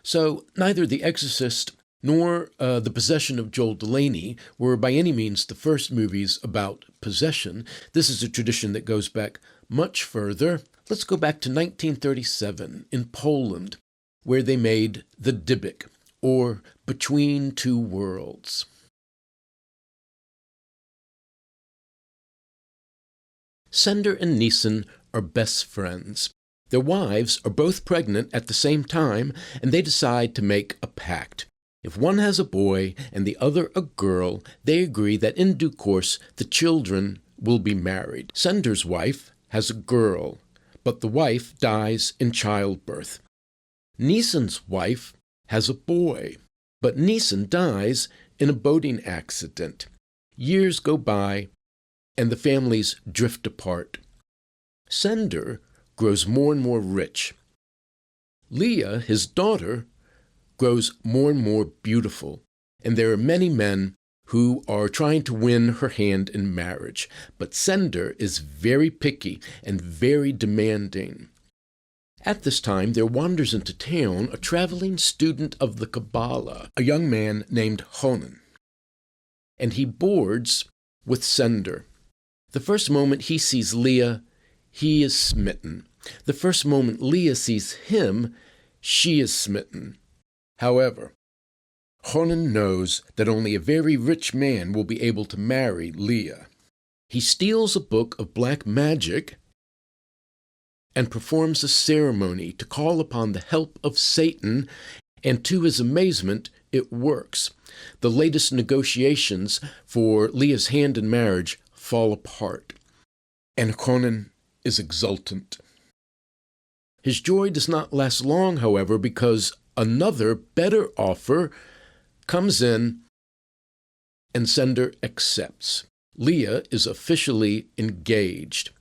So neither The Exorcist nor The Possession of Joel Delaney were by any means the first movies about possession. This is a tradition that goes back much further. Let's go back to 1937 in Poland, where they made The Dybbuk, or Between Two Worlds. Sender and Neeson are best friends. Their wives are both pregnant at the same time, and they decide to make a pact. If one has a boy and the other a girl, they agree that in due course the children will be married. Sender's wife has a girl, but the wife dies in childbirth. Neeson's wife has a boy, but Neeson dies in a boating accident. Years go by, and the families drift apart. Sender grows more and more rich. Leah, his daughter, grows more and more beautiful, and there are many men who are trying to win her hand in marriage. But Sender is very picky and very demanding. At this time, there wanders into town a traveling student of the Kabbalah, a young man named Honan, and he boards with Sender. The first moment he sees Leah, he is smitten. The first moment Leah sees him, she is smitten. However, Honan knows that only a very rich man will be able to marry Leah. He steals a book of black magic and performs a ceremony to call upon the help of Satan, and to his amazement, it works. The latest negotiations for Leah's hand in marriage fall apart, and Honan is exultant. His joy does not last long, however, because another, better offer comes in, and Sender accepts. Leah is officially engaged.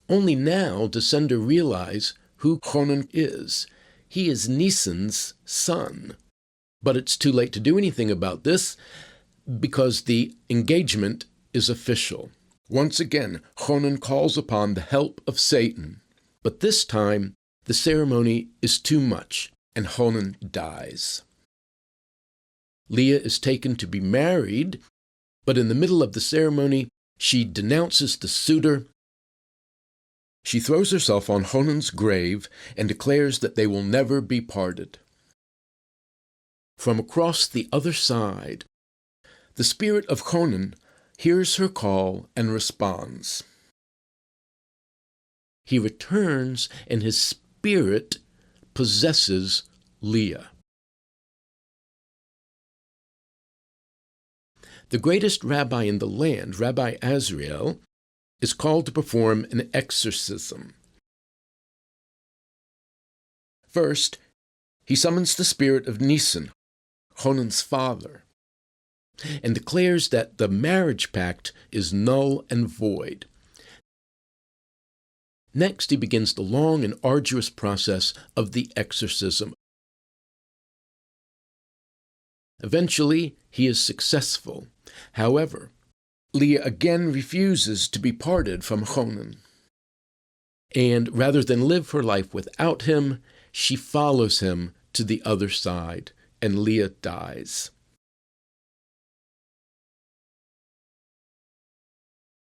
Only now does Sender realize who Honan is. He is Neeson's son. But it's too late to do anything about this because the engagement is official. Once again, Honan calls upon the help of Satan. But this time, the ceremony is too much, and Honan dies. Leah is taken to be married, but in the middle of the ceremony, she denounces the suitor. She throws herself on Honan's grave and declares that they will never be parted. From across the other side, the spirit of Honan hears her call and responds. He returns, and his spirit possesses Leah. The greatest rabbi in the land, Rabbi Azrael, is called to perform an exorcism. First, he summons the spirit of Neeson, Honan's father, and declares that the marriage pact is null and void. Next, he begins the long and arduous process of the exorcism. Eventually, he is successful. However, Leah again refuses to be parted from Honan. And rather than live her life without him, she follows him to the other side, and Leah dies.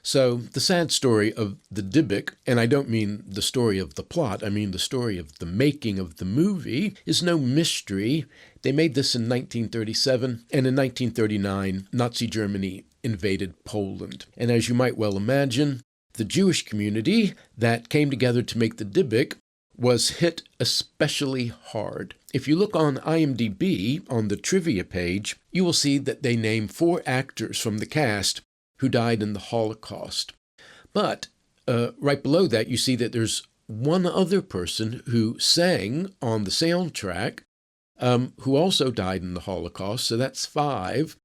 So, the sad story of the Dybbuk, and I don't mean the story of the plot, I mean the story of the making of the movie, is no mystery. They made this in 1937, and in 1939, Nazi Germany invaded Poland. And as you might well imagine, the Jewish community that came together to make the Dybbuk was hit especially hard. If you look on IMDb, on the trivia page, you will see that they name 4 actors from the cast who died in the Holocaust. But right below that, you see that there's one other person who sang on the soundtrack who also died in the Holocaust, so that's 5.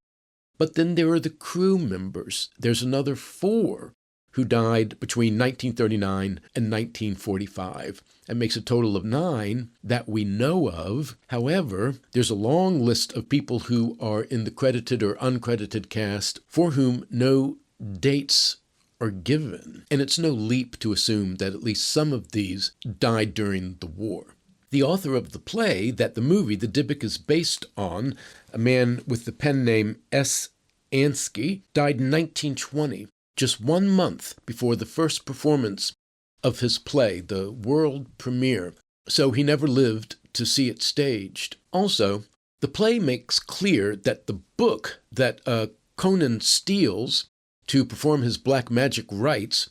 But then there are the crew members. There's another 4 who died between 1939 and 1945. That makes a total of 9 that we know of. However, there's a long list of people who are in the credited or uncredited cast for whom no dates are given. And it's no leap to assume that at least some of these died during the war. The author of the play that the movie, The Dybbuk, is based on, a man with the pen name S. Ansky, died in 1920, just 1 month before the first performance of his play, the world premiere, so he never lived to see it staged. Also, the play makes clear that the book that Conan steals to perform his black magic rites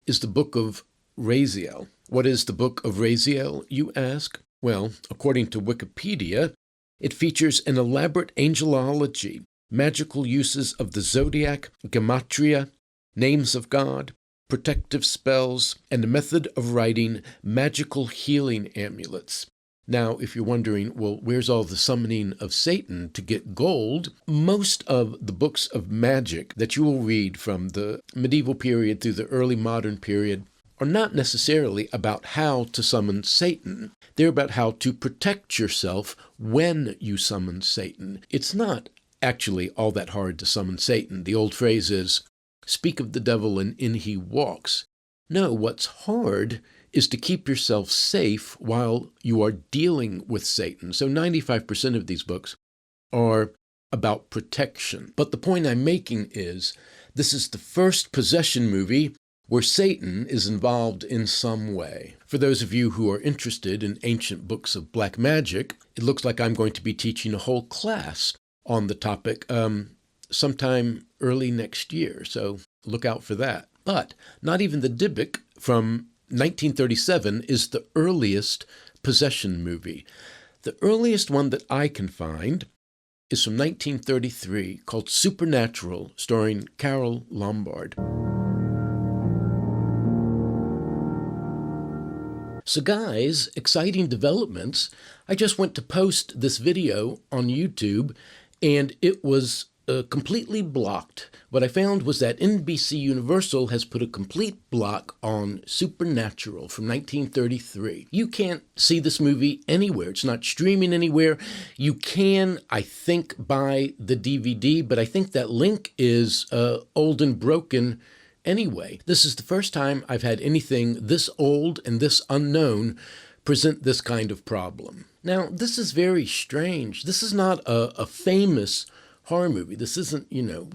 is the Book of Raziel. What is the Book of Raziel, you ask? Well, according to Wikipedia, it features an elaborate angelology, magical uses of the zodiac, gematria, names of God, protective spells, and a method of writing magical healing amulets. Now, if you're wondering, well, where's all the summoning of Satan to get gold? Most of the books of magic that you will read from the medieval period through the early modern period are not necessarily about how to summon Satan. They're about how to protect yourself when you summon Satan. It's not actually all that hard to summon Satan. The old phrase is, speak of the devil and in he walks. No, what's hard is to keep yourself safe while you are dealing with Satan. So 95% of these books are about protection. But the point I'm making is, this is the first possession movie where Satan is involved in some way. For those of you who are interested in ancient books of black magic, it looks like I'm going to be teaching a whole class on the topic sometime early next year, so look out for that. But not even the Dybbuk from 1937 is the earliest possession movie. The earliest one that I can find is from 1933, called Supernatural, starring Carole Lombard. So guys, exciting developments. I just went to post this video on YouTube, and it was completely blocked. What I found was that NBC Universal has put a complete block on Supernatural from 1933. You can't see this movie anywhere. It's not streaming anywhere. You can, I think, buy the DVD, but I think that link is old and broken anyway. This is the first time I've had anything this old and this unknown present this kind of problem. Now, this is very strange. This is not a famous horror movie. This isn't,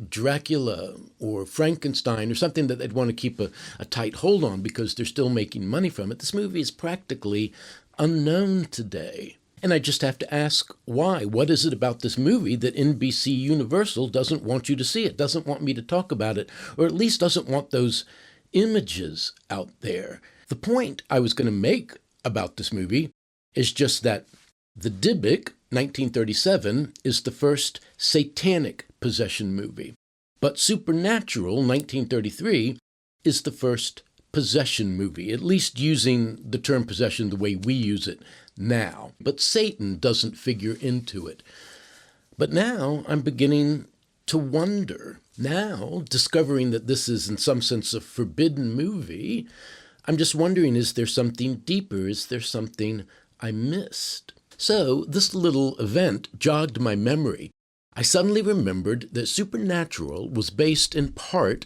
Dracula or Frankenstein or something that they'd want to keep a tight hold on because they're still making money from it. This movie is practically unknown today. And I just have to ask why. What is it about this movie that NBC Universal doesn't want you to see it, doesn't want me to talk about it, or at least doesn't want those images out there? The point I was going to make about this movie is just that The Dybbuk, 1937, is the first Satanic Possession movie, but Supernatural, 1933, is the first possession movie, at least using the term possession the way we use it now. But Satan doesn't figure into it. But now I'm beginning to wonder. Now, discovering that this is in some sense a forbidden movie, I'm just wondering, is there something deeper? Is there something I missed? So this little event jogged my memory. I suddenly remembered that Supernatural was based in part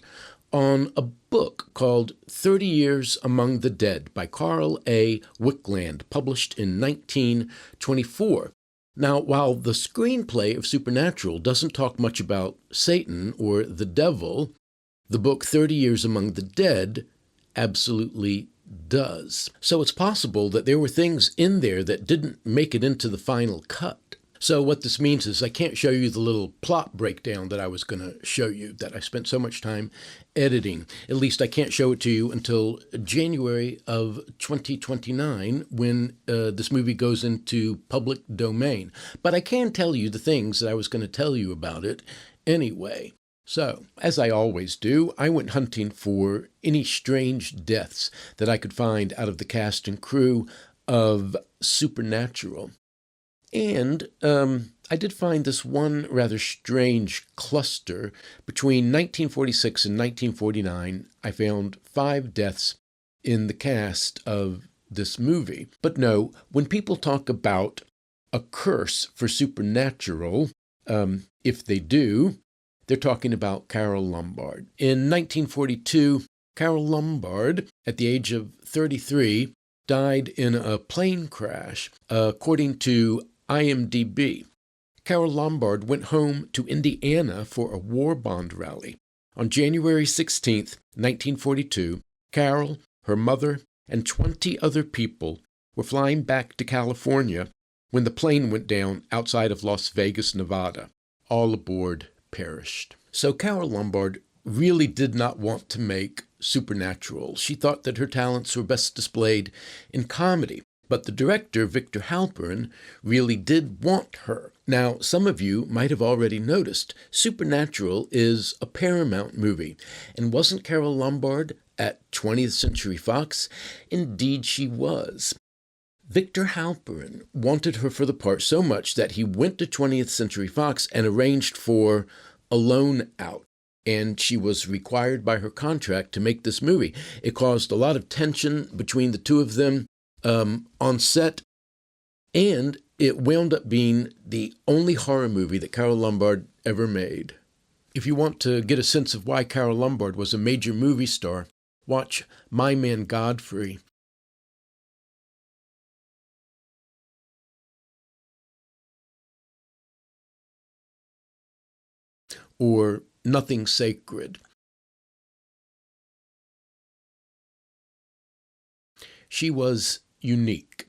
on a book called 30 Years Among the Dead by Carl A. Wickland, published in 1924. Now, while the screenplay of Supernatural doesn't talk much about Satan or the devil, the book 30 Years Among the Dead absolutely does. So it's possible that there were things in there that didn't make it into the final cut. So what this means is I can't show you the little plot breakdown that I was going to show you, that I spent so much time editing. At least I can't show it to you until January of 2029, when this movie goes into public domain. But I can tell you the things that I was going to tell you about it anyway. So, as I always do, I went hunting for any strange deaths that I could find out of the cast and crew of Supernatural. And I did find this one rather strange cluster. Between 1946 and 1949, I found 5 deaths in the cast of this movie. But no, when people talk about a curse for Supernatural, if they do, they're talking about Carole Lombard. In 1942, Carole Lombard, at the age of 33, died in a plane crash, according to IMDb. Carole Lombard went home to Indiana for a war bond rally. On January 16, 1942, Carole, her mother, and 20 other people were flying back to California when the plane went down outside of Las Vegas, Nevada. All aboard perished. So Carole Lombard really did not want to make supernatural. She thought that her talents were best displayed in comedy. But the director, Victor Halperin, really did want her. Now, some of you might have already noticed, Supernatural is a Paramount movie. And wasn't Carole Lombard at 20th Century Fox? Indeed she was. Victor Halperin wanted her for the part so much that he went to 20th Century Fox and arranged for a loan out. And she was required by her contract to make this movie. It caused a lot of tension between the two of them on set, and it wound up being the only horror movie that Carole Lombard ever made. If you want to get a sense of why Carole Lombard was a major movie star, watch My Man Godfrey. Or Nothing Sacred. She was unique.